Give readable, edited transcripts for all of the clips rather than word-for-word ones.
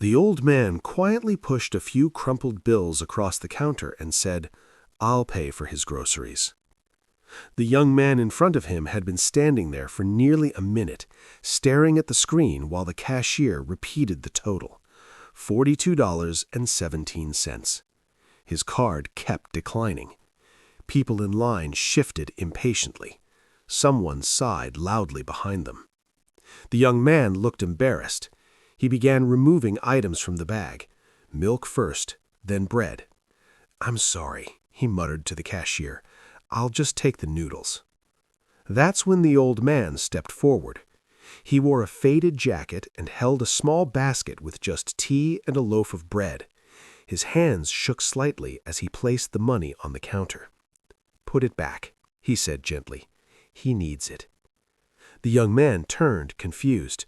The old man quietly pushed a few crumpled bills across the counter and said, "I'll pay for his groceries." The young man in front of him had been standing there for nearly a minute, staring at the screen while the cashier repeated the total, $42.17. His card kept declining. People in line shifted impatiently. Someone sighed loudly behind them. The young man looked embarrassed. He began removing items from the bag. Milk first, then bread. "I'm sorry," he muttered to the cashier. "I'll just take the noodles." That's when the old man stepped forward. He wore a faded jacket and held a small basket with just tea and a loaf of bread. His hands shook slightly as he placed the money on the counter. "Put it back," he said gently. "He needs it." The young man turned, confused.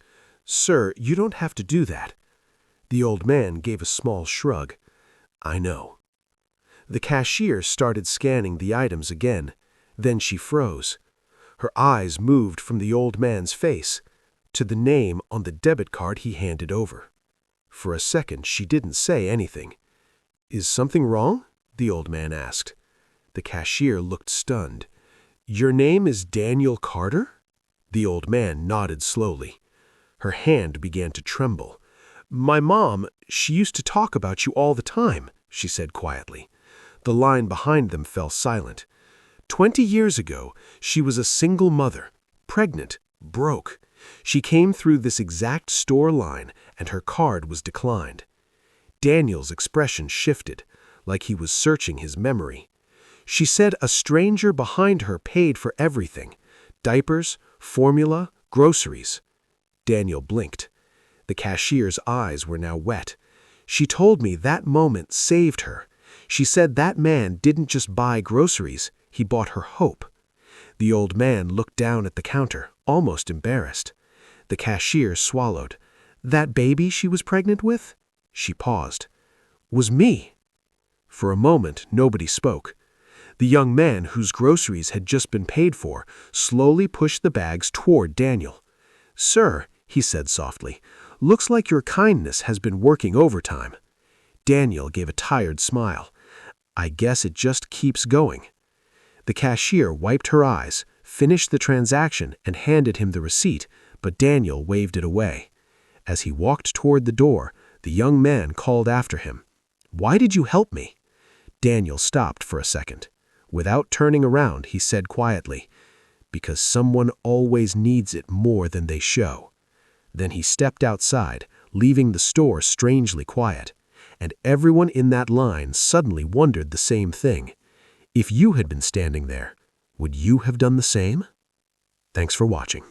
"Sir, you don't have to do that." The old man gave a small shrug. "I know." The cashier started scanning the items again. Then she froze. Her eyes moved from the old man's face to the name on the debit card he handed over. For a second, she didn't say anything. "Is something wrong?" the old man asked. The cashier looked stunned. "Your name is Daniel Carter?" The old man nodded slowly. Her hand began to tremble. "My mom, she used to talk about you all the time," she said quietly. The line behind them fell silent. 20 years ago, she was a single mother, pregnant, broke. She came through this exact store line, and her card was declined. Daniel's expression shifted, like he was searching his memory. She said a stranger behind her paid for everything: diapers, formula, groceries. Daniel blinked. The cashier's eyes were now wet. "She told me that moment saved her. She said that man didn't just buy groceries, he bought her hope." The old man looked down at the counter, almost embarrassed. The cashier swallowed. "That baby she was pregnant with?" She paused. "Was me." For a moment, nobody spoke. The young man, whose groceries had just been paid for, slowly pushed the bags toward Daniel. "Sir," he said softly, "looks like your kindness has been working overtime." Daniel gave a tired smile. "I guess it just keeps going." The cashier wiped her eyes, finished the transaction, and handed him the receipt, but Daniel waved it away. As he walked toward the door, the young man called after him, "Why did you help me?" Daniel stopped for a second. Without turning around, he said quietly, "Because someone always needs it more than they show." Then he stepped outside, leaving the store strangely quiet. And everyone in that line suddenly wondered the same thing. If you had been standing there, would you have done the same? Thanks for watching.